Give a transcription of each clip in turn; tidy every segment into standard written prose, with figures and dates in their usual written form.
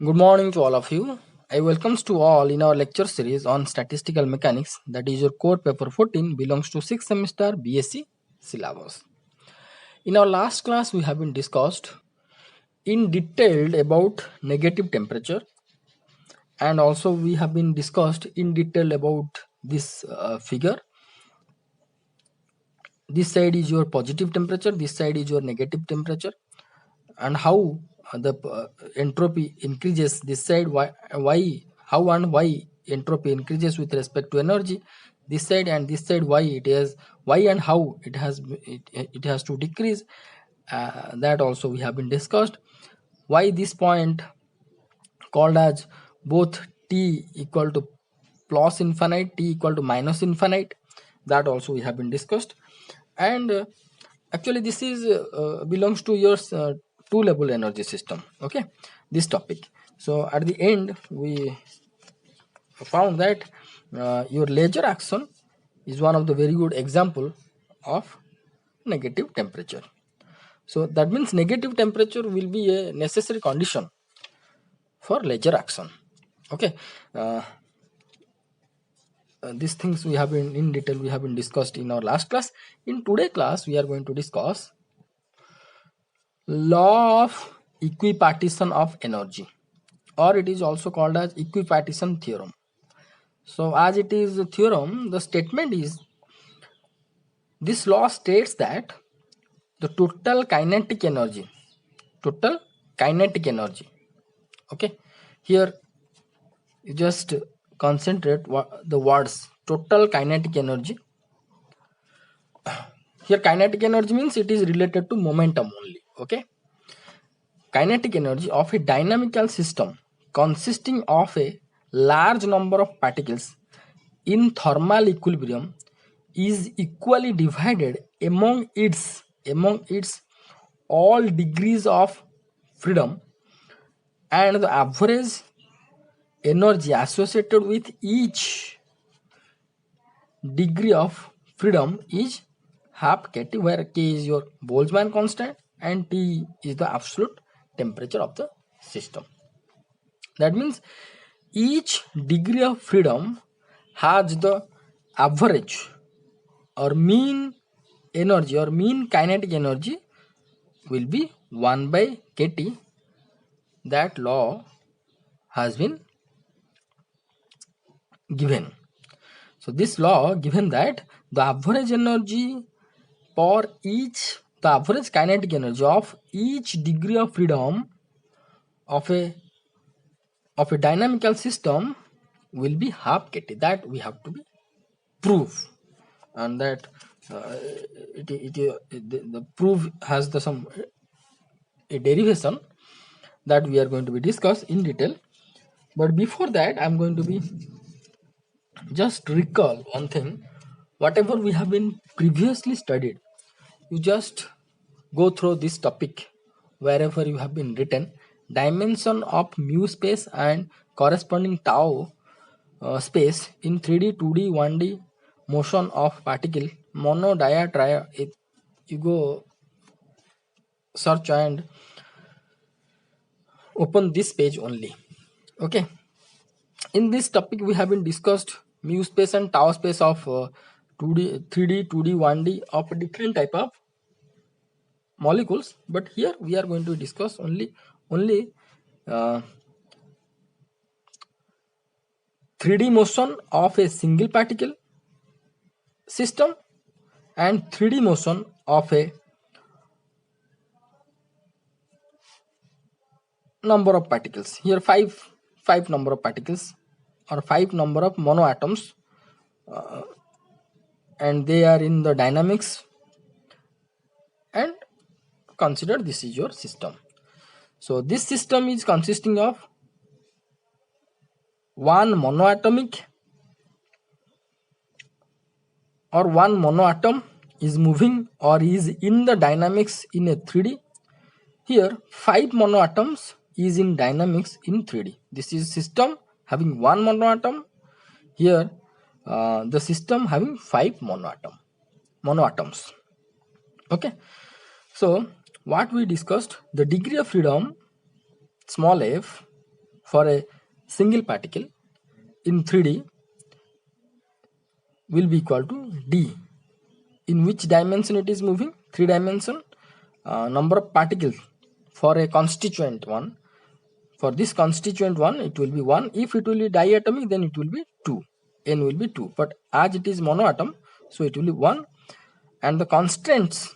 Good morning to all of you. I welcomes to all in our lecture series on statistical mechanics, that is your core paper 14, belongs to 6th semester BSc syllabus. In our last class we have been discussed in detail about negative temperature, and also we have been discussed in detail about this figure. This side is your positive temperature, this side is your negative temperature, and how the entropy increases this side, why how and why entropy increases with respect to energy this side, and this side why and how it has to decrease. That also we have been discussed. Why this point called as both t equal to plus infinite, t equal to minus infinite, that also we have been discussed. And actually this is belongs to your two level energy system, okay, this topic. So at the end we found that your laser action is one of the very good example of negative temperature. So that means negative temperature will be a necessary condition for laser action, okay. uh, these things we have been in detail we have been discussed in our last class. In today class we are going to discuss law of equipartition of energy, or it is also called as equipartition theorem. So as it is a theorem, the statement is, this law states that the total kinetic energy, okay, here you just concentrate the words total kinetic energy. Here kinetic energy means it is related to momentum only, okay. Kinetic energy of a dynamical system consisting of a large number of particles in thermal equilibrium is equally divided among its all degrees of freedom, and the average energy associated with each degree of freedom is half kT, where K is your Boltzmann constant and T is the absolute temperature of the system. That means each degree of freedom has the average or mean energy or mean kinetic energy will be 1 by kT. That law has been given. So this law given that the average energy for each the average kinetic energy of each degree of freedom of a dynamical system will be half kT. That we have to be prove, and that uh, the proof has the some a derivation that we are going to be discussed in detail. But before that I'm going to be just recall one thing. Whatever we have been previously studied, you just go through this topic wherever you have been written dimension of mu space and corresponding tau space in 3D 2D 1D motion of particle mono dia tria. You go search and open this page only, okay. In this topic we have been discussed mu space and tau space of 2D 3D 2D 1D of different type of molecules, but here we are going to discuss only uh, 3D motion of a single particle system and 3D motion of a number of particles. Here five number of particles or five number of monoatoms, and they are in the dynamics, and consider this is your system. So this system is consisting of one monoatomic or one monoatom is moving or is in the dynamics in a 3D. Here 5 monoatoms is in dynamics in 3D. This is system having one monoatom. Here the system having 5 monoatoms. Okay. So what we discussed, the degree of freedom small f for a single particle in 3D will be equal to d. In which dimension it is moving? 3 dimension. Number of particles for a constituent one. For this constituent one, it will be 1. If it will be diatomic, then it will be 2. N will be 2. But as it is monoatom, so it will be 1. And the constraints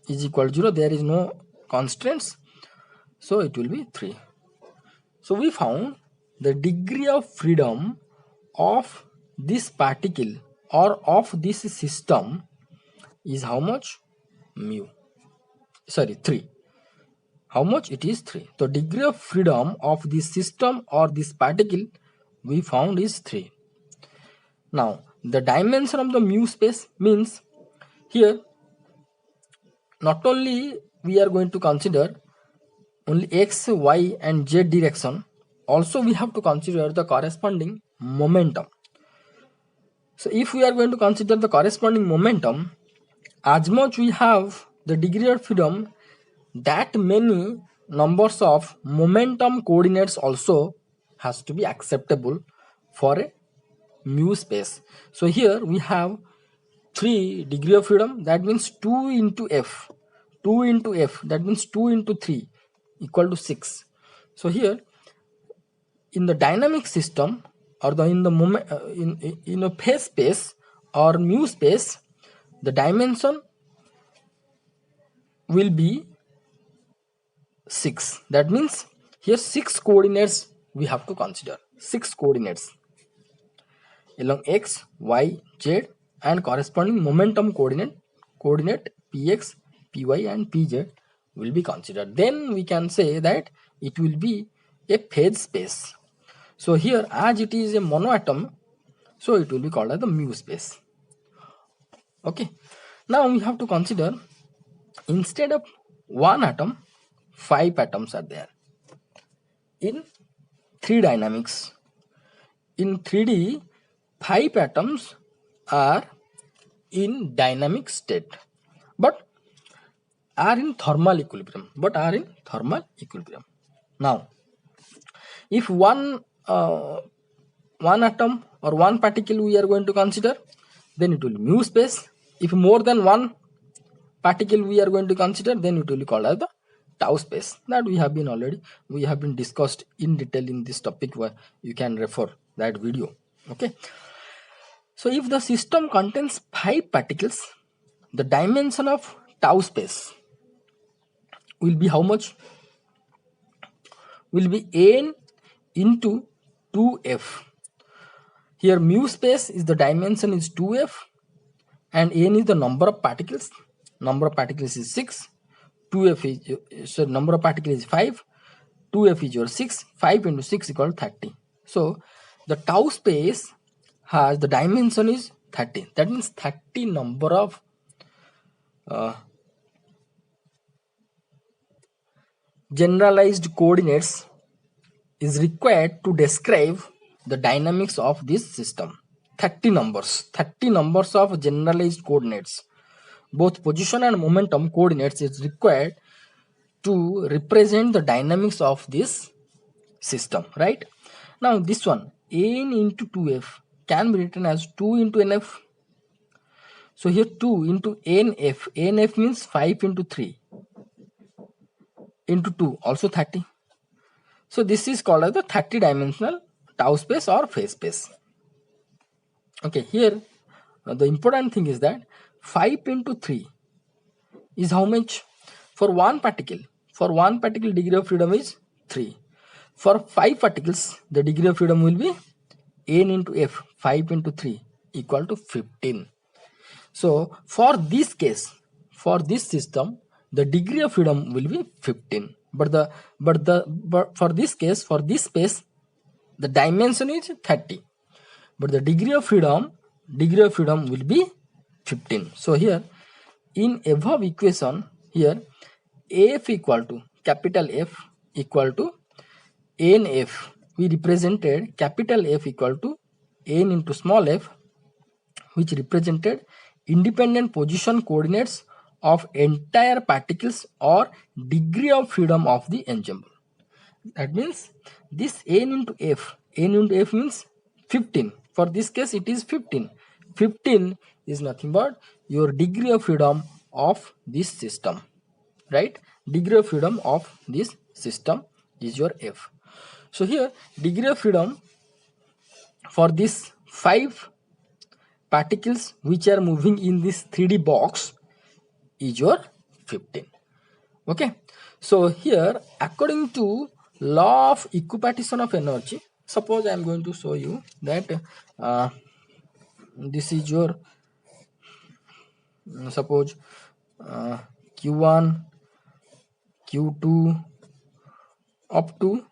is equal to 0. There is no constraints, so it will be 3. So we found the degree of freedom of this particle or of this system is how much? Mu. Sorry, 3. How much? It is 3. So degree of freedom of this system or this particle we found is 3. Now the dimension of the mu space means here not only we are going to consider only x, y and z direction, also we have to consider the corresponding momentum. So if we are going to consider the corresponding momentum, as much we have the degree of freedom, that many numbers of momentum coordinates also has to be acceptable for a mu space. So here we have 3 degree of freedom, that means 2 into f. 2 into f, that means 2 into 3 equal to 6. So here in the dynamic system or in the moment in a phase space or mu space, the dimension will be 6. That means here 6 coordinates we have to consider. 6 coordinates along x, y, z and corresponding momentum coordinate px, py and pz will be considered. Then we can say that it will be a phase space. So here as it is a monoatom, so it will be called as the mu space. Okay. Now we have to consider instead of 1 atom, 5 atoms are there. In 3 dynamics, in 3D, 5 atoms are in dynamic state, but are in thermal equilibrium. Now, if one atom or one particle we are going to consider, then it will be mu space. If more than one particle we are going to consider, then it will be called as the tau space. That we have been discussed in detail in this topic, where you can refer that video. Okay. So if the system contains 5 particles, the dimension of tau space will be how much? Will be n into 2f. Here mu space is the dimension is 2f and n is the number of particles. Number of particles is 6. 2f is so number of particles is 5. 2f is your 6. 5 into 6 equal 30. So the tau space has the dimension is 30. That means 30 number of generalized coordinates is required to describe the dynamics of this system. 30 numbers of generalized coordinates, both position and momentum coordinates, is required to represent the dynamics of this system, right? Now this one, n into 2f can be written as 2 into nf. So here 2 into nf means 5 into 3 into 2, also 30. So this is called as the 30 dimensional tau space or phase space. Okay, here the important thing is that 5 into 3 is how much? For one particle degree of freedom is 3. For 5 particles the degree of freedom will be n into f. 5 into 3 equal to 15. So for this case, for this system, the degree of freedom will be 15. But for this case, for this space, the dimension is 30. But the degree of freedom will be 15. So here in above equation, here f equal to capital F equal to nf. We represented capital F equal to n into small f, which represented independent position coordinates of entire particles or degree of freedom of the ensemble. That means this n into f, n into f means 15. For this case it is 15. 15 is nothing but your degree of freedom of this system, right? Degree of freedom of this system is your f. So here degree of freedom for these 5 particles which are moving in this 3D box is your 15. Okay, so here according to law of equipartition of energy, suppose I am going to show you that this is your suppose q1, q2 up to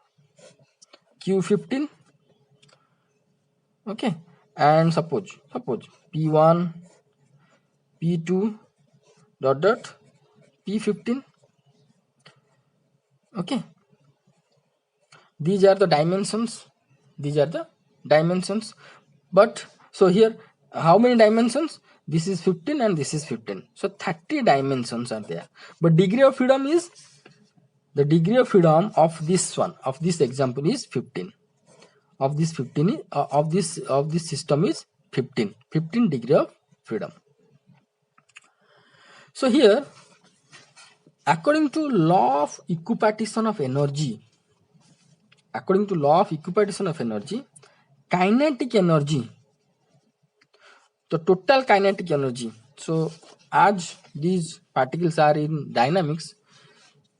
q15. Okay, and suppose p1, p2 dot p15. Okay, these are the dimensions, but so here how many dimensions? This is 15 and this is 15, so 30 dimensions are there. But degree of freedom is, the degree of freedom of this one, of this example is 15, of this 15 of this system is 15 degree of freedom. So here according to law of equipartition of energy, kinetic energy, the total kinetic energy. So as these particles are in dynamics,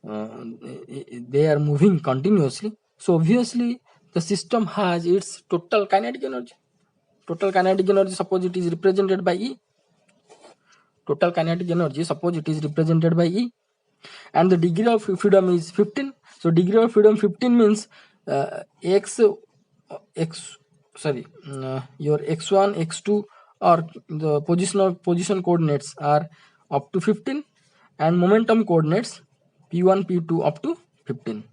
they are moving continuously, so obviously the system has its total kinetic energy. Total kinetic energy, suppose it is represented by E. Total kinetic energy, suppose it is represented by E, and the degree of freedom is 15. So degree of freedom 15 means your x1, x2 or the position coordinates are up to 15, and momentum coordinates p1, p2 up to 15.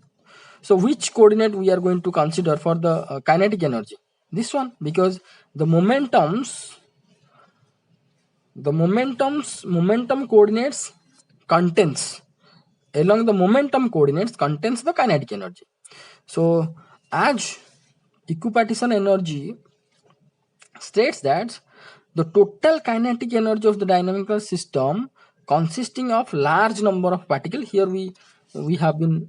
So which coordinate we are going to consider for the kinetic energy? This one, because the momentum coordinates contains, along the momentum coordinates contains the kinetic energy. So as equipartition energy states that the total kinetic energy of the dynamical system consisting of large number of particles, here we have been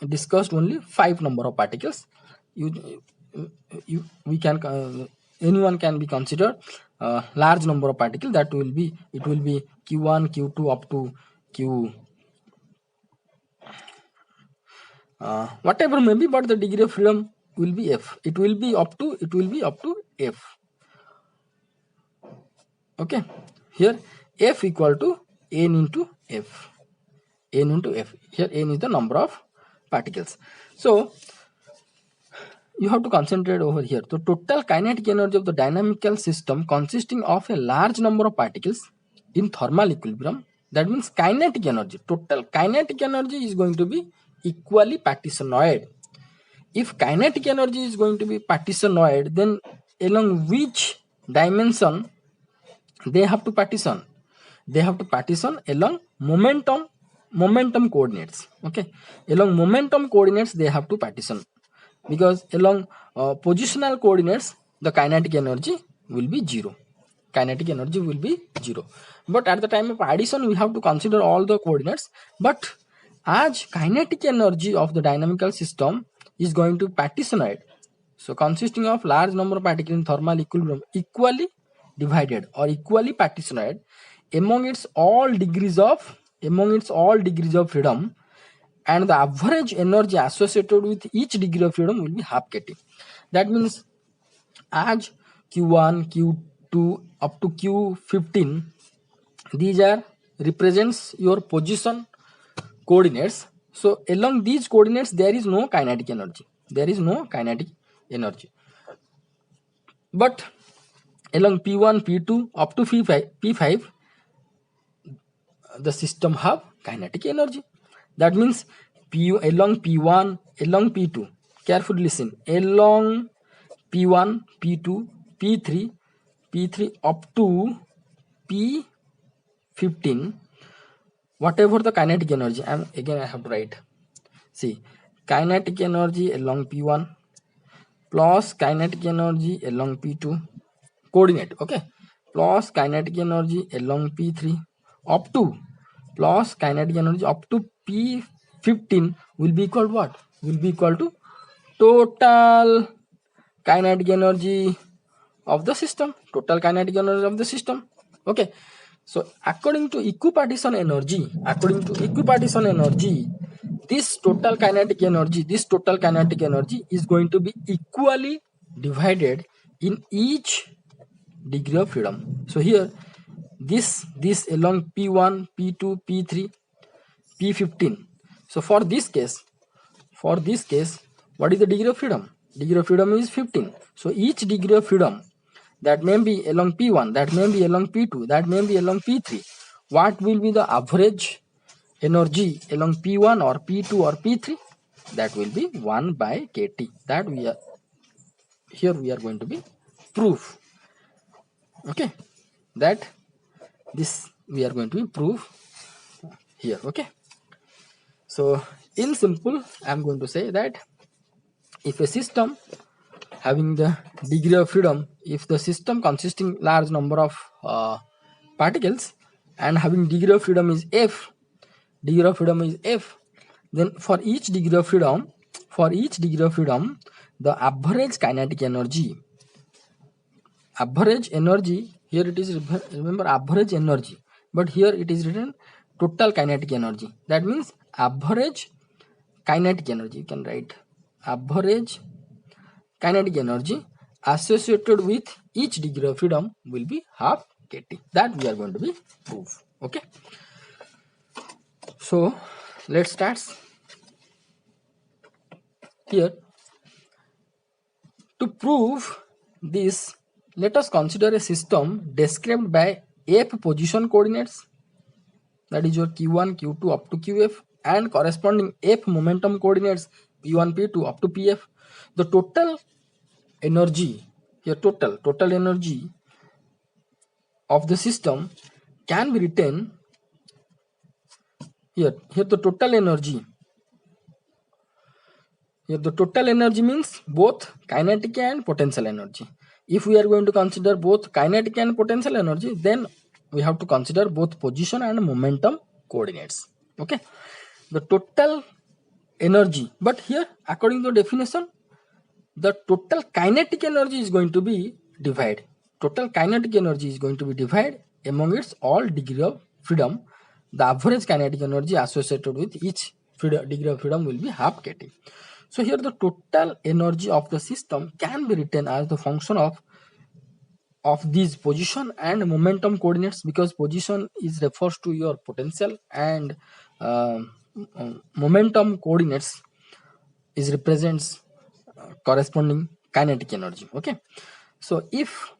discussed only 5 number of particles. We can anyone can be considered large number of particles, that will be, it will be q1, q2 up to q whatever may be, but the degree of freedom will be f. It will be up to f. Okay, here f equal to n into f. Here n is the number of particles. So you have to concentrate over here. The total kinetic energy of the dynamical system consisting of a large number of particles in thermal equilibrium, that means kinetic energy, total kinetic energy is going to be equally partitionoid. If kinetic energy is going to be partitionoid, then along which dimension they have to partition? They have to partition along momentum coordinates. Okay, along momentum coordinates they have to partition, because along positional coordinates the kinetic energy will be 0. But at the time of addition we have to consider all the coordinates. But as kinetic energy of the dynamical system is going to partitionoid, so consisting of large number of particles in thermal equilibrium equally divided or equally partitionoid among its all degrees of freedom, and the average energy associated with each degree of freedom will be half kT. That means as q1, q2 up to q15, these are represents your position coordinates. So along these coordinates there is no kinetic energy. But along p1, p2 up to p5 the system have kinetic energy. That means along p1, along p2, carefully listen, along p1, p2, p3 up to p15, whatever the kinetic energy, I have to write. See, kinetic energy along P1 plus kinetic energy along P2 coordinate, okay, plus kinetic energy along P3 up to plus kinetic energy up to P15 will be equal to what? Will be equal to total kinetic energy of the system, total kinetic energy of the system. Okay, so according to equipartition energy, this total kinetic energy is going to be equally divided in each degree of freedom. So here this along P1, P2, P3, P15. So for this case, what is the degree of freedom? Degree of freedom is 15. So each degree of freedom, that may be along P1, that may be along P2, that may be along P3. What will be the average energy along P1 or P2 or P3? That will be 1 by kT. That we are going to be proof. Okay, that this we are going to be proof here. Okay, so in simple, I am going to say that if a system having the degree of freedom, if the system consisting large number of particles and having degree of freedom is f, then for each degree of freedom, the average kinetic energy, here it is, remember average energy, but here it is written total kinetic energy. That means average kinetic energy, you can write average kinetic energy associated with each degree of freedom will be half kT. That we are going to be proof. Okay, so let's start here. To prove this, let us consider a system described by f position coordinates, that is your q1, q2 up to qf, and corresponding f momentum coordinates p1, p2 up to pf. The total energy here, total energy of the system can be written here. The total energy means both kinetic and potential energy. If we are going to consider both kinetic and potential energy, then we have to consider both position and momentum coordinates. Okay, the total energy, but here according to the definition, the total kinetic energy is going to be divided. Among its all degree of freedom. The average kinetic energy associated with each degree of freedom will be half kT. So here the total energy of the system can be written as the function of these position and momentum coordinates, because position is refers to your potential and momentum coordinates is represents corresponding kinetic energy. Okay, so if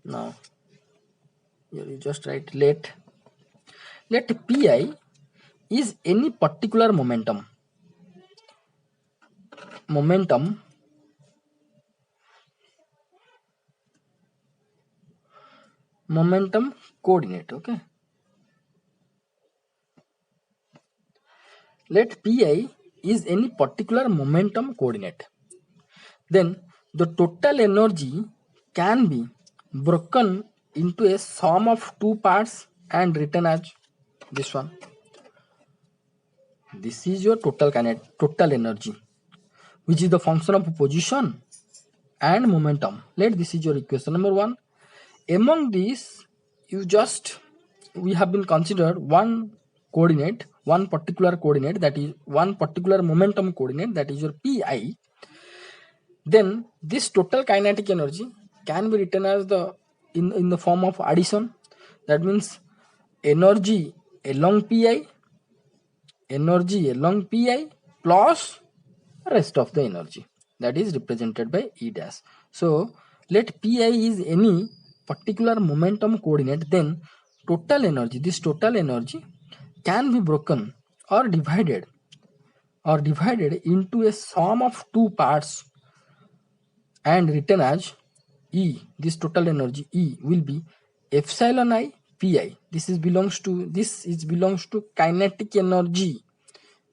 now here you just write let pi is any particular momentum coordinate. Okay, let pi is any particular momentum coordinate, then the total energy can be broken into a sum of two parts and written as this one. This is your total energy, which is the function of position and momentum. This is your equation number 1. Among these, we have been considered one particular coordinate, that is one particular momentum coordinate, that is your pi. Then this total kinetic energy can be written as in the form of addition. That means energy along pi plus rest of the energy, that is represented by E dash. So let pi is any particular momentum coordinate, then this total energy can be broken or divided into a sum of two parts and written as E. This total energy E will be epsilon I pi. This belongs to kinetic energy.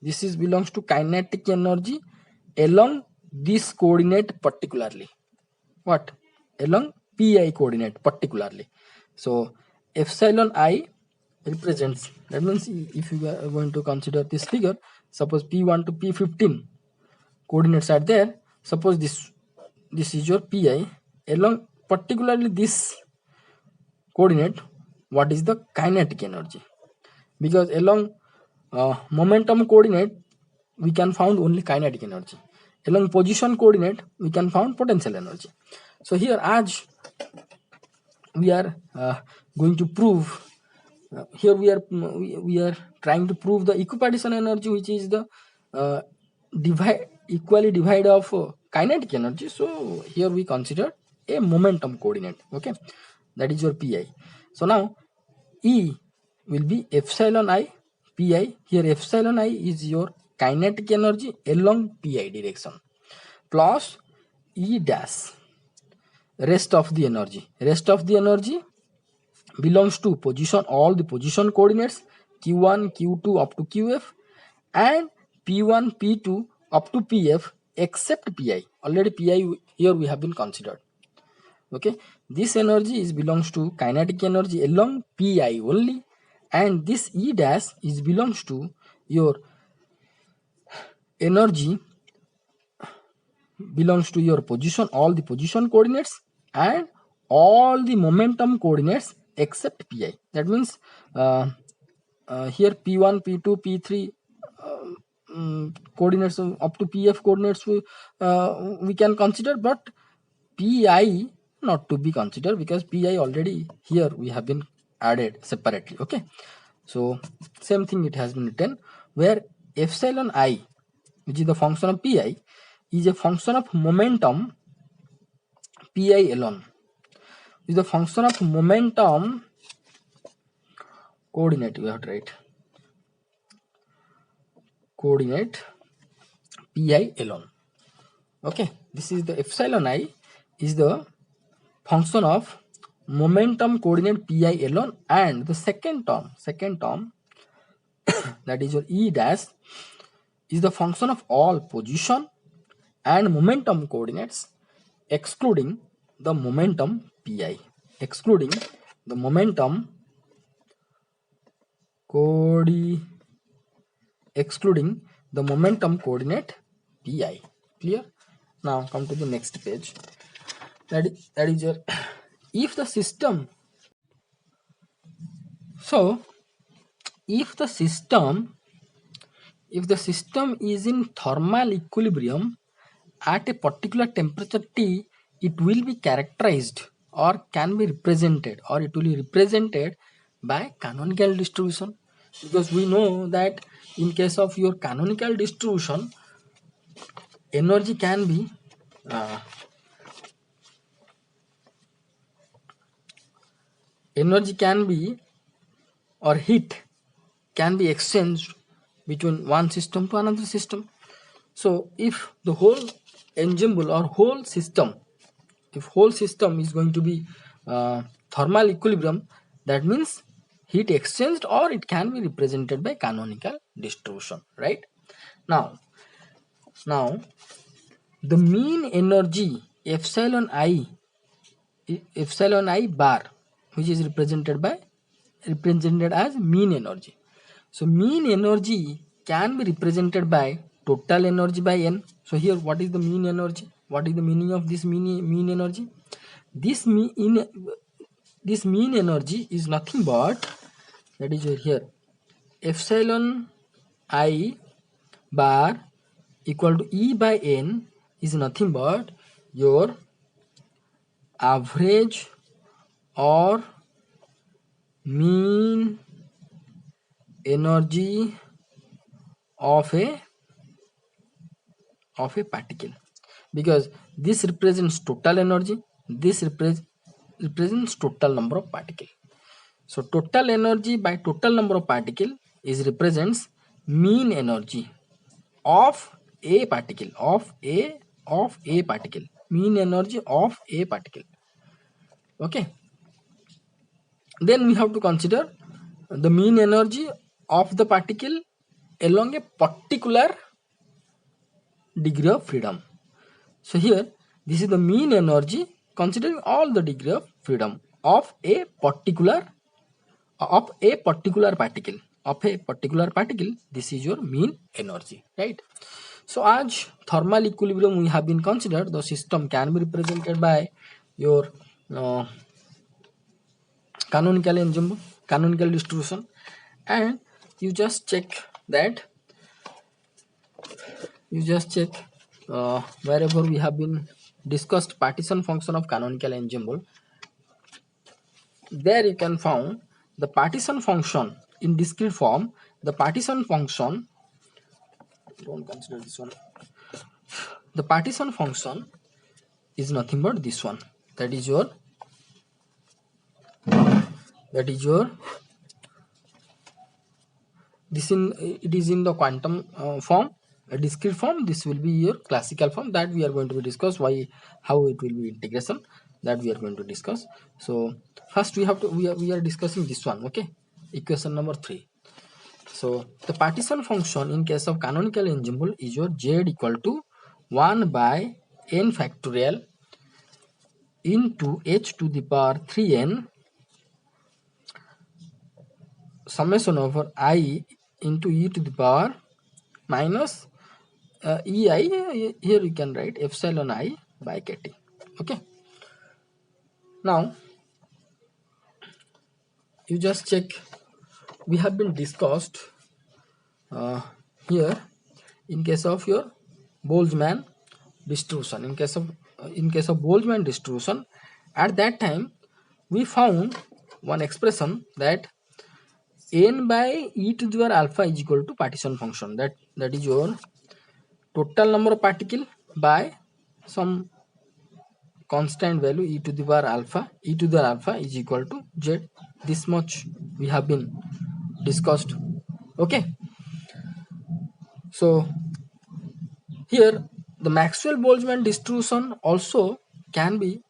This is belongs to kinetic energy along this coordinate particularly. What? Along pi coordinate particularly. So epsilon I represents, that means if you are going to consider this figure, suppose p1 to p15 coordinates are there. Suppose this is your pi along particularly this coordinate. What is the kinetic energy? Because along momentum coordinate we can found only kinetic energy. Along position coordinate we can found potential energy. So here as we are going to prove, here we are trying to prove the equipartition energy, which is the equally divide of kinetic energy. So here we consider a momentum coordinate. Okay, that is your pi. So now E will be epsilon I pi. Here epsilon I is your kinetic energy along pi direction plus E dash rest of the energy. Rest of the energy belongs to all the position coordinates q1 q2 up to qf and p1 p2 up to pf except pi. Already pi here we have been considered. Okay, this energy belongs to kinetic energy along pi only, and this E dash belongs to your energy belongs to your position, all the position coordinates and all the momentum coordinates except pi. That means here p1 p2 p3 coordinates up to pf coordinates we can consider, but pi not to be considered because pi already here we have been added separately. Okay, so same thing it has been written where epsilon I, which is the function of pi, is a function of momentum pi alone, is the function of momentum coordinate. We have to write coordinate pi alone. Okay, this is the epsilon I is the function of momentum coordinate pi alone, and the second term that is your E dash is the function of all position and momentum coordinates excluding the momentum pi, excluding the momentum excluding the momentum coordinate pi. Clear? Now come to the next page. That is your if the system. So if the system is in thermal equilibrium at a particular temperature T, it will be characterized or can be represented, or it will be represented by canonical distribution, because we know that in case of your canonical distribution energy can be or heat can be exchanged between one system to another system. So if the whole ensemble or whole system is going to be thermal equilibrium, that means heat exchanged or it can be represented by canonical distribution, right? Now the mean energy epsilon I bar, which is represented as mean energy. So mean energy can be represented by total energy by n. So here what is the mean energy? What is the meaning of this mean energy? This mean energy is nothing but, that is here epsilon I bar equal to E by n is nothing but your average or mean energy of a particle, because this represents total energy, this represents total number of particle. So total energy by total number of particle is represents mean energy of a particle, mean energy of a particle. Okay, Then we have to consider the mean energy of the particle along a particular degree of freedom. So here this is the mean energy considering all the degree of freedom of a particular particle. This is your mean energy, right? So as thermal equilibrium we have been considered, the system can be represented by your canonical ensemble, canonical distribution, and you just check that wherever we have been discussed partition function of canonical ensemble, there you can found the partition function in discrete form. The partition function, don't consider this one, the partition function is nothing but this one, that is your this in it is in the quantum form, a discrete form. This will be your classical form that we are going to be discuss why, how it will be integration, that we are going to discuss. So first we have to we are discussing this one, okay, equation number 3. So the partition function in case of canonical ensemble is your z equal to 1 by n factorial into h to the power 3n summation over I into e to the power minus ei, here you can write epsilon I by kt. Okay, now you just check, we have been discussed here in case of your Boltzmann distribution. In case of Boltzmann distribution, at that time we found one expression that n by e to the power alpha is equal to partition function, that is your total number of particle by some constant value e to the power alpha. E to the power alpha is equal to z. This much we have been discussed. Okay, so here the Maxwell-Boltzmann distribution also can be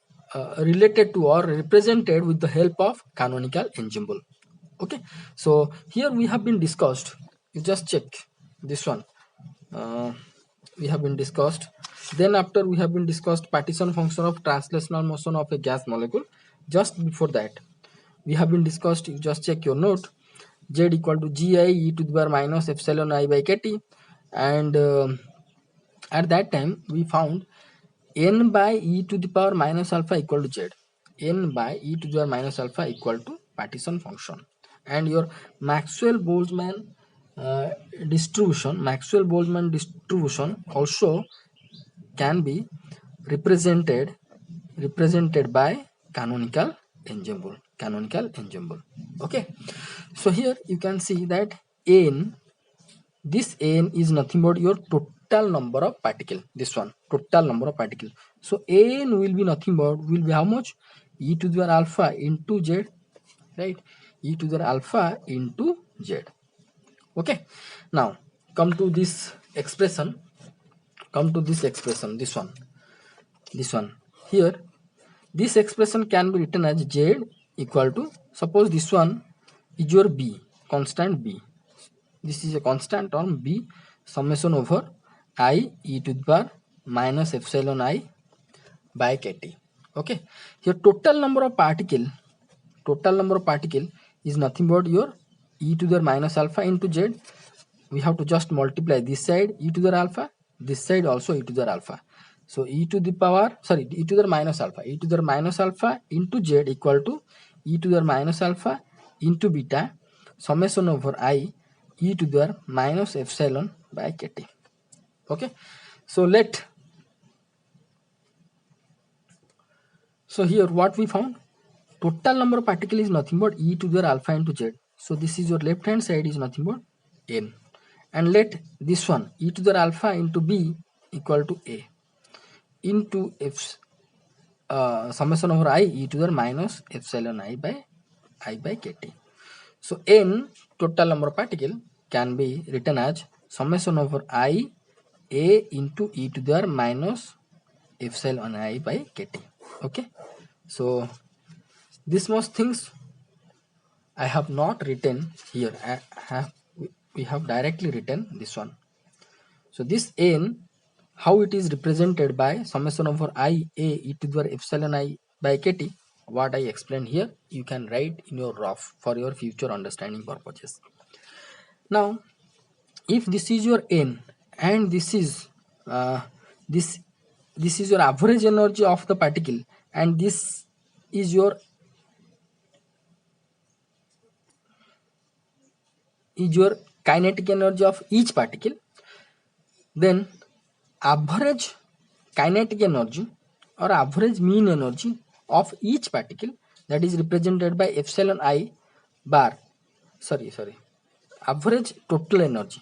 related to or represented with the help of canonical ensemble. Okay, so here we have been discussed, you just check this one, we have been discussed. Then after we have been discussed partition function of translational motion of a gas molecule. Just before that we have been discussed, you just check your note, z equal to gi e to the power minus epsilon I by kt, and at that time we found n by e to the power minus alpha equal to z. N by e to the power minus alpha equal to partition function. And your Maxwell-Boltzmann distribution also can be represented by canonical ensemble. Okay, so here you can see that this n is nothing but your total number of particle, this one, total number of particle. So n will be nothing but, will be how much, e to the power alpha into z, right, e to the power alpha into z. Okay, now come to this expression, this one here. This expression can be written as z equal to, suppose this one is your b, constant b, this is a constant term b, summation over I e to the power minus epsilon I by kt. Okay, here total number of particle is nothing but your e to the minus alpha into z. We have to just multiply this side e to the alpha, this side also e to the alpha. So e to the minus alpha into z equal to e to the minus alpha into beta summation over I e to the minus epsilon by kt. Okay, so here what we found, total number of particle is nothing but e to the alpha into z. So this is your left hand side is nothing but n, and let this one e to the alpha into b equal to a into f summation over I e to the minus epsilon I by kt. So n, total number of particle, can be written as summation over I a into e to the minus epsilon I by kt. Okay, so this much things I have not written here. We have directly written this one. So this n, how it is represented by summation over I a e to the power epsilon I by kt, what I explained here, you can write in your rough for your future understanding purposes. Now, if this is your n and this is this this is your average energy of the particle, and this is your kinetic energy of each particle, then average kinetic energy or average mean energy of each particle, that is represented by epsilon I bar, sorry, average total energy,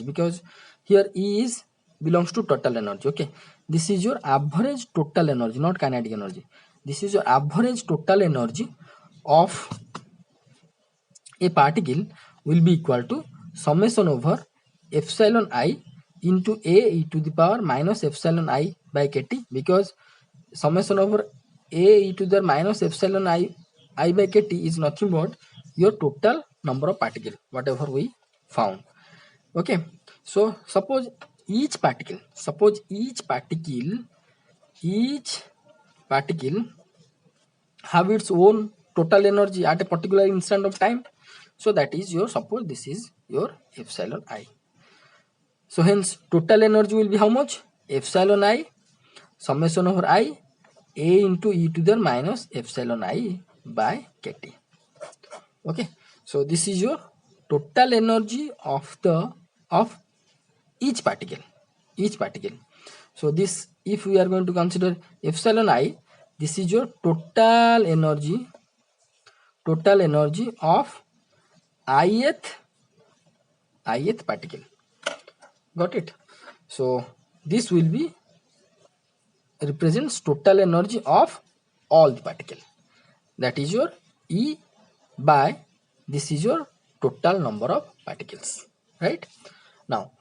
because here E is belongs to total energy. Okay, this is your average total energy, not kinetic energy. This is your average total energy of a particle will be equal to summation over epsilon I into a e to the power minus epsilon I by kt, because summation over a e to the minus epsilon I by kt is nothing but your total number of particle whatever we found. Okay, so suppose each particle have its own total energy at a particular instant of time. So that is your, suppose this is your epsilon I. So hence total energy will be how much? Epsilon I summation over I a into e to the minus epsilon I by kt. Okay, so this is your total energy of each particle. So this, if we are going to consider epsilon I, this is your total energy of ith particle. Got it? So this will be represents total energy of all the particle, that is your E by this is your total number of particles, right? Now,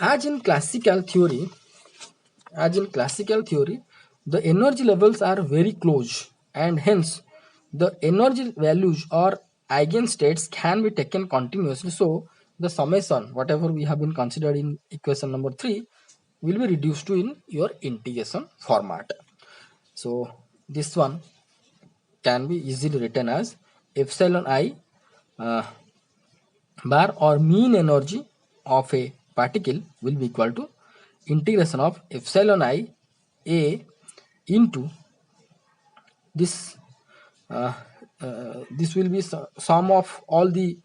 as in classical theory, the energy levels are very close, and hence the energy values or eigenstates can be taken continuously. So the summation, whatever we have been considered in equation number 3, will be reduced to in your integration format. So this one can be easily written as epsilon I bar or mean energy of a particle will be equal to integration of epsilon I a into this this will be sum of all the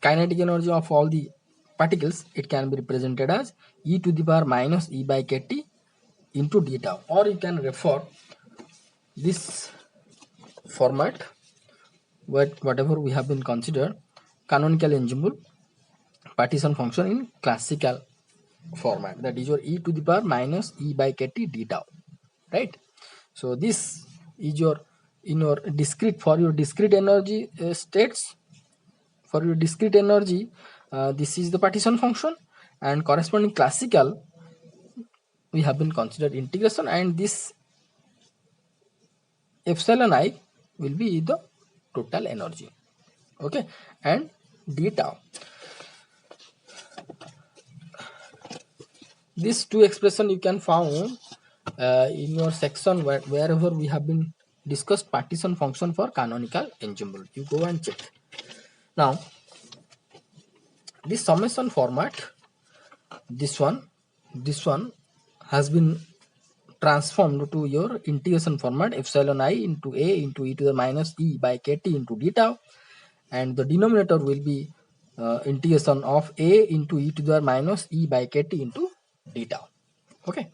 kinetic energy of all the particles. It can be represented as e to the power minus e by kt into d tau, or you can refer this format whatever we have been considered canonical ensemble partition function in classical format, that is your e to the power minus e by kt d tau, right? So this is your in your discrete, for your discrete energy states, for your discrete energy this is the partition function, and corresponding classical we have been considered integration, and this epsilon I will be the total energy. Okay, and d tau, these two expression you can found in your section wherever we have been discussed partition function for canonical ensemble. You go and check. Now this summation format, this one has been transformed to your integration format epsilon I into a into e to the minus e by kt into d tau, and the denominator will be integration of a into e to the minus e by kt into d tau. Okay,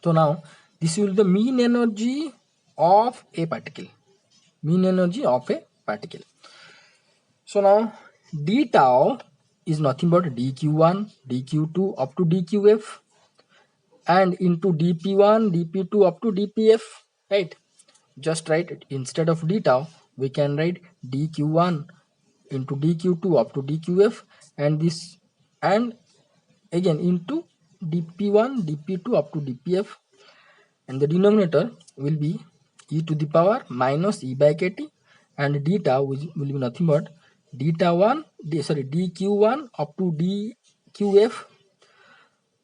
so now this will be the mean energy of a particle, So now d tau is nothing but dq1 dq2 up to dqf and into dp1 dp2 up to dpf, right? Just write it, instead of d tau we can write dq1 into dq2 up to dqf, and this, and again into dp1 dp2 up to dpf, and the denominator will be e to the power minus e by kt, and d tau will be nothing but dq1 up to dqf.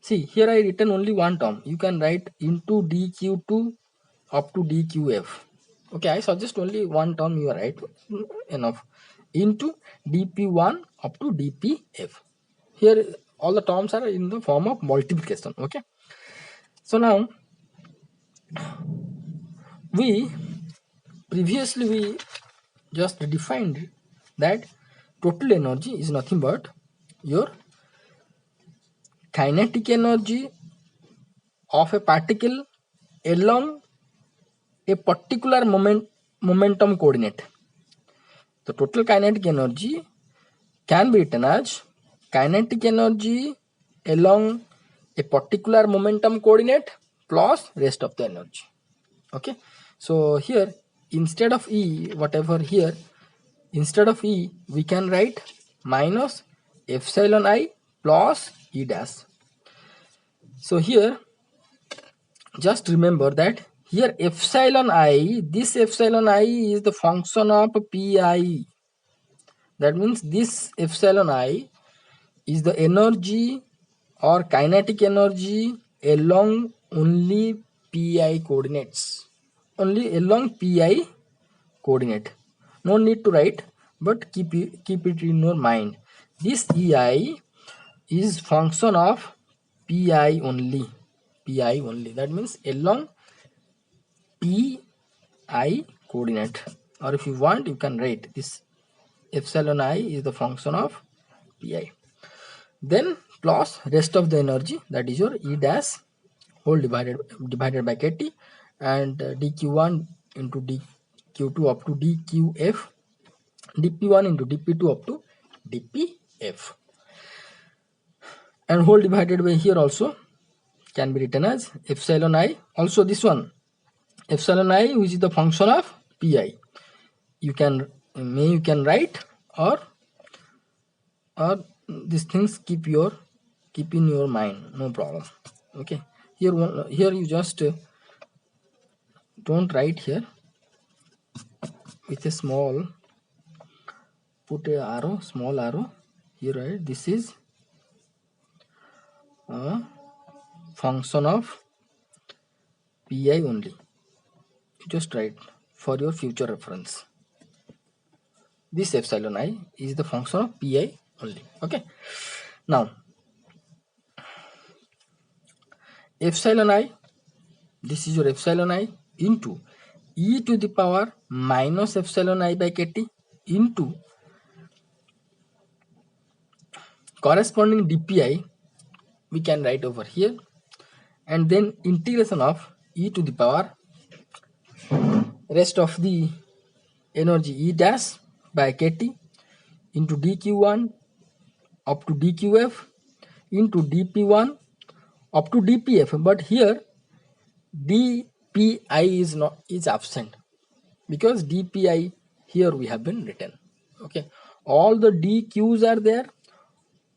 See, here I written only one term. You can write into dq2 up to dqf. Okay, I suggest only one term you write, enough, into dp1 up to dpf. Here all the terms are in the form of multiplication. Okay, so now we previously just defined that total energy is nothing but your kinetic energy of a particle along a particular momentum coordinate. The total kinetic energy can be written as kinetic energy along a particular momentum coordinate plus rest of the energy. Okay, so here instead of E, whatever here, instead of E we can write minus epsilon I plus E dash. So here just remember that here epsilon I, this epsilon I is the function of Pi. That means this epsilon I is the energy or kinetic energy along only Pi coordinates. Only along Pi coordinate. No need to write, but keep it in your mind. This Ei is function of Pi only. Pi only. That means along Pi coordinate. Or if you want, you can write this epsilon I is the function of Pi. Then plus rest of the energy, that is your E dash whole divided by kT, and dq1 into dq2 up to dqf, dp1 into dp2 up to dpf, and whole divided by here also can be written as epsilon I. Also this one epsilon I, which is the function of Pi, you can write, or these things keep in your mind, no problem. Okay, here you just don't write here with a small, put a arrow, small arrow here, right? This is a function of Pi only. You just write for your future reference. This epsilon I is the function of Pi only. Okay, now epsilon I, this is your epsilon I into e to the power minus epsilon I by kT into corresponding dpi we can write over here, and then integration of e to the power rest of the energy E dash by kT into dq1 up to dqf into dp1 up to dpf. But here dpi is absent, because dpi here we have been written. Okay, all the dq's are there,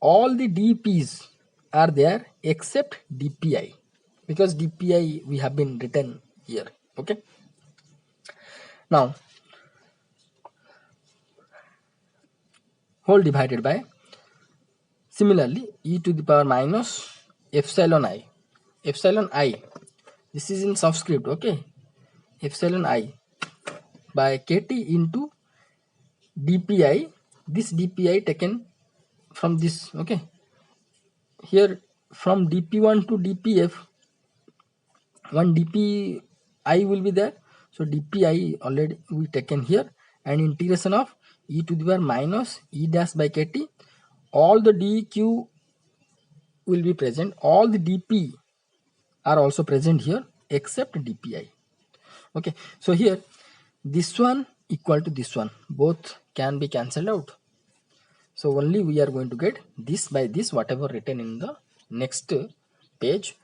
all the dp's are there except dpi, because dpi we have been written here. Okay, now whole divided by similarly e to the power minus epsilon I, this is in subscript. Okay, epsilon I by kT into dpi, this dpi taken from this. Okay, here from dp1 to dpf, one dpi will be there, so dpi already we taken here, and integration of e to the power minus E dash by kT, all the dq will be present, all the dp are also present here except dpi. Okay, so here this one equal to this one, both can be cancelled out, so only we are going to get this by this, whatever written in the next page.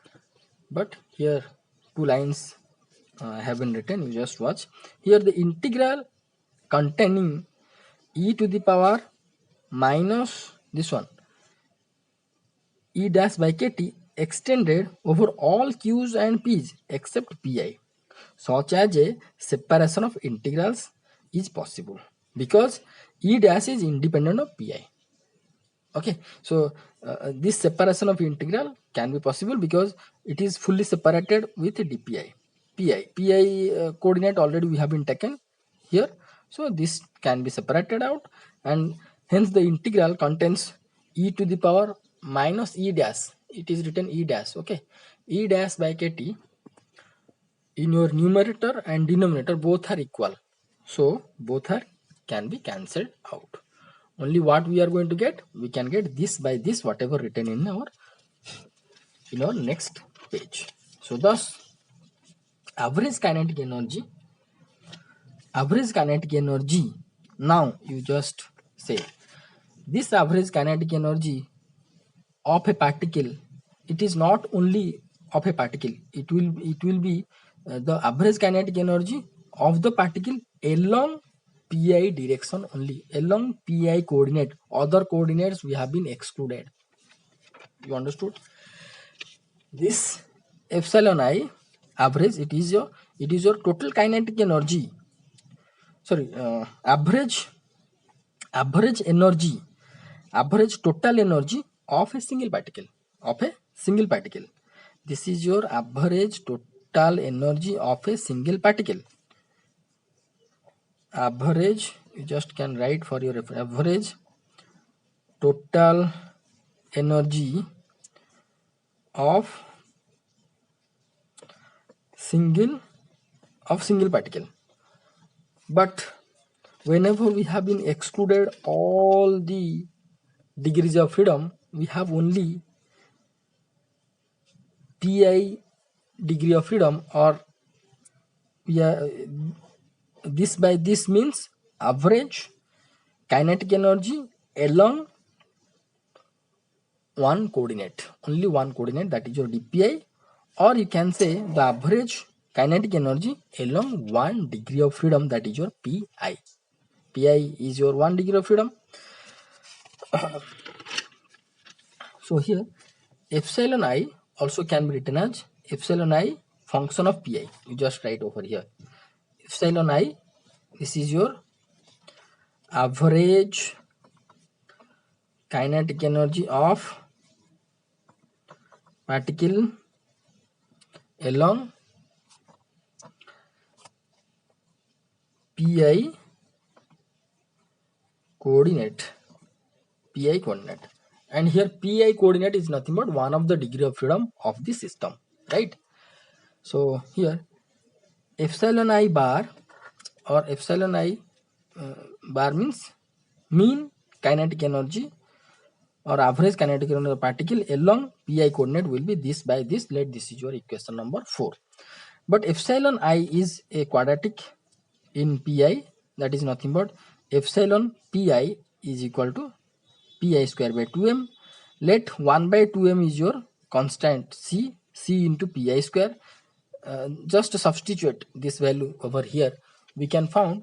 But here two lines have been written, you just watch. Here the integral containing e to the power minus this one E dash by kT extended over all q's and p's except pi, such as a separation of integrals is possible because E dash is independent of Pi. Okay, so this separation of integral can be possible because it is fully separated with dpi. Pi coordinate already we have been taken here, so this can be separated out, and hence the integral contains e to the power minus e dash. It is written e dash. Okay, e dash by kt in your numerator and denominator both are equal, so both are can be cancelled out. Only what we are going to get, we can get this by this, whatever written in our next page. So thus average kinetic energy, now you just say this average kinetic energy of a particle, it is not only of a particle, it will be the average kinetic energy of the particle along pi direction only, along pi coordinate. Other coordinates we have been excluded. You understood? This epsilon I average, it is your total kinetic energy. Sorry, average energy, average total energy of a single particle, This is your average total energy of a single particle. Average, you just can write for your reference, average total energy of single particle. But whenever we have been excluded all the degrees of freedom, we have only pi degree of freedom, or this by this means average kinetic energy along one coordinate, only one coordinate, that is your dpi, or you can say the average kinetic energy along 1 degree of freedom, that is your pi. Pi is your 1 degree of freedom. So here epsilon I also can be written as epsilon I function of pi. You just write over here epsilon I, this is your average kinetic energy of particle along pi coordinate, and here pi coordinate is nothing but one of the degree of freedom of the system, right? So here epsilon I bar, or epsilon I bar means mean kinetic energy or average kinetic energy of particle along pi coordinate will be this by this. Let this is your equation number 4. But epsilon I is a quadratic in pi, that is nothing but epsilon pi is equal to pi square by 2m. Let 1 by 2m is your constant c into pi square. Just substitute this value over here, we can found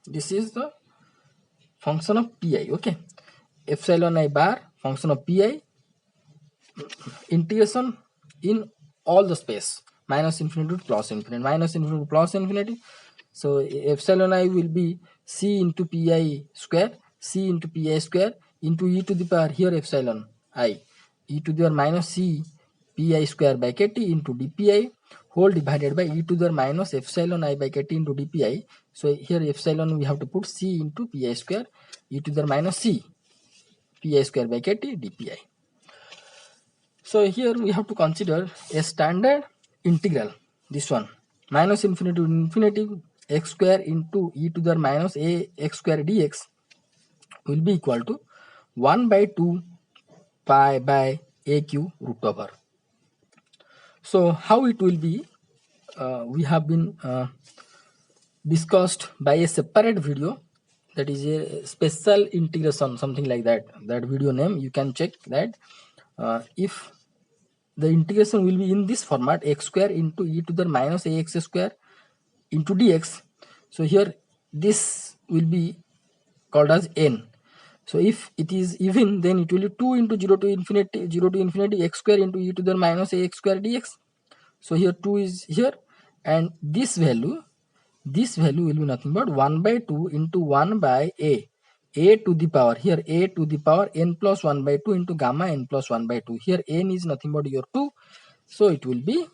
this is the function of pi. Okay, epsilon I bar function of pi, integration in all the space, minus infinity to plus infinity, so epsilon I will be c into pi square, into e to the power here epsilon I, e to the power minus c pi square by kt into dpi whole divided by e to the power minus epsilon I by kt into dpi. So here epsilon we have to put c into pi square, e to the power minus c pi square by kt dpi. So here we have to consider a standard integral, this one, minus infinity to infinity x square into e to the power minus a x square dx will be equal to 1 by 2 pi by aq root over. So how it will be, we have been discussed by a separate video, that is a special integration, something like that. That video name you can check that. If the integration will be in this format, x square into e to the minus ax square into dx, so here this will be called as n. So if it is even, then it will be 2 into 0 to infinity x square into e to the minus ax square dx. So here 2 is here, and this value this value will be nothing but 1 by 2 into 1 by a to the power, here a to the power n plus 1 by 2 into gamma n plus 1 by 2. Here n is nothing but your 2, so it will be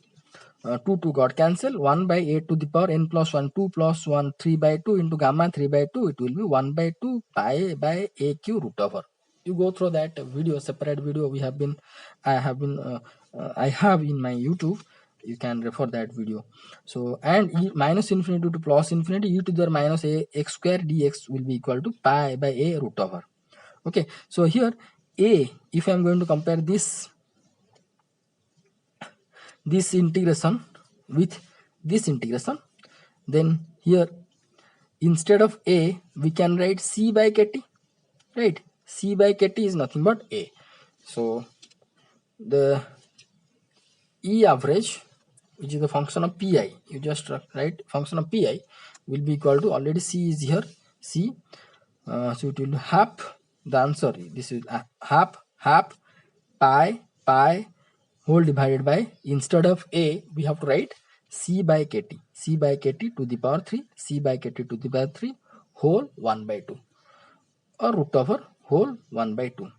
2 got cancel, 1 by a to the power n plus 1, 2 plus 1, 3 by 2 into gamma 3 by 2, it will be 1 by 2 pi by a q root over. You go through that video, separate video I have in my YouTube. You can refer that video. So, and minus infinity to plus infinity, e to the minus a x square dx will be equal to pi by a root over. Okay, so here a, if I am going to compare this integration with this integration, then here instead of a we can write c by kt, right? C by kt is nothing but a. So the E average, which is the function of pi, you just write function of pi will be equal to, already c is here, c, so it will be half, the answer, this is half pi whole divided by, instead of a we have to write c by kt to the power 3, c by kt to the power 3 whole 1 by 2, or root over whole 1 by 2.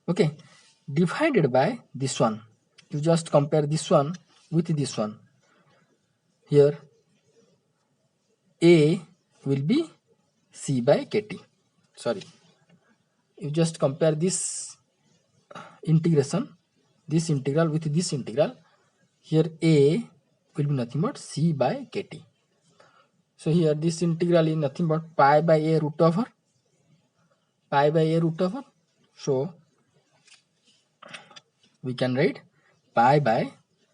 Okay, divided by this one. You just compare this one with this one. Here a will be c by kt. Sorry, you just compare this integration, this integral with this integral. Here a will be nothing but c by kt. So here this integral is nothing but pi by a root over. So we can write pi by,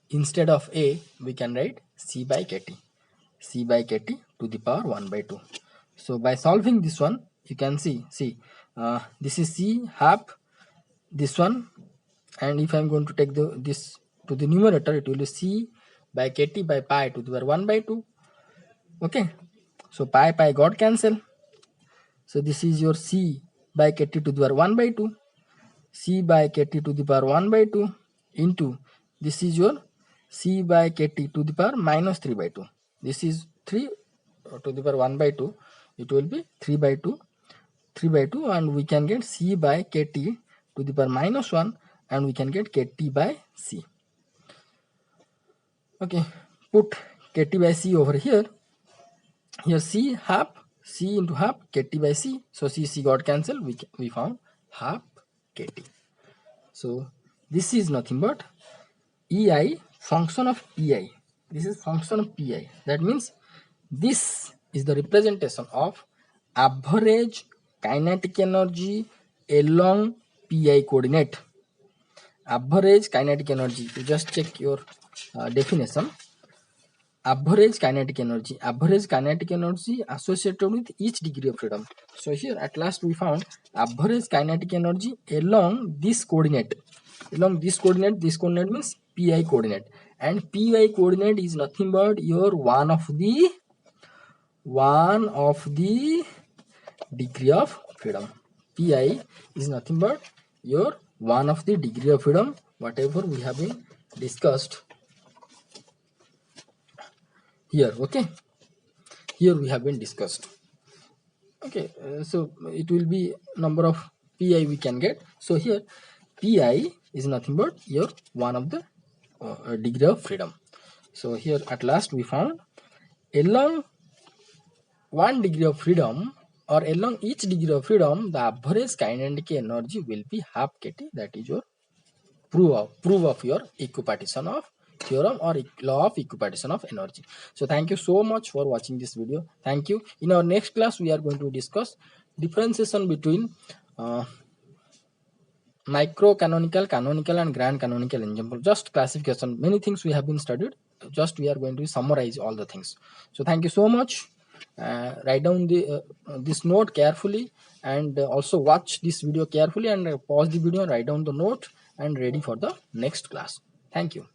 instead of a we can write c by kt to the power 1 by 2. So by solving this one, you can see this is c half this one, and if I am going to take this to the numerator, it will be c by kt by pi to the power 1 by 2. Okay, so pi got cancel, so this is your c by kt to the power 1 by 2, c by kt to the power 1 by 2 into, this is your c by kt to the power minus 3 by 2. This is 3 to the power 1 by 2, it will be 3 by 2, and we can get c by kt to the power minus 1, and we can get kt by c. Okay, put kt by c over here. Here c half, c into half, kt by c. So c got cancelled. We found half kt. So this is nothing but ei function of pi. This is function of pi. That means this is the representation of average kinetic energy along pi coordinate. Average kinetic energy. You just check your definition. Average kinetic energy associated with each degree of freedom. So here at last we found average kinetic energy along this coordinate. This coordinate means pi coordinate, and pi coordinate is nothing but your one of the degree of freedom. Pi is nothing but your one of the degree of freedom, whatever we have been discussed here. Okay, here we have been discussed. Okay, so it will be number of pi we can get. So here pi is nothing but your one of the degree of freedom. So here at last we found along 1 degree of freedom, or along each degree of freedom, the average kinetic energy will be half kt. That is your proof of your equipartition of theorem or law of equipartition of energy. So thank you so much for watching this video. Thank you. In our next class we are going to discuss differentiation between micro canonical, canonical and grand canonical ensemble. Just classification, many things we have been studied, just we are going to summarize all the things. So thank you so much. Write down this note carefully, and also watch this video carefully, and pause the video, write down the note, and ready for the next class. Thank you.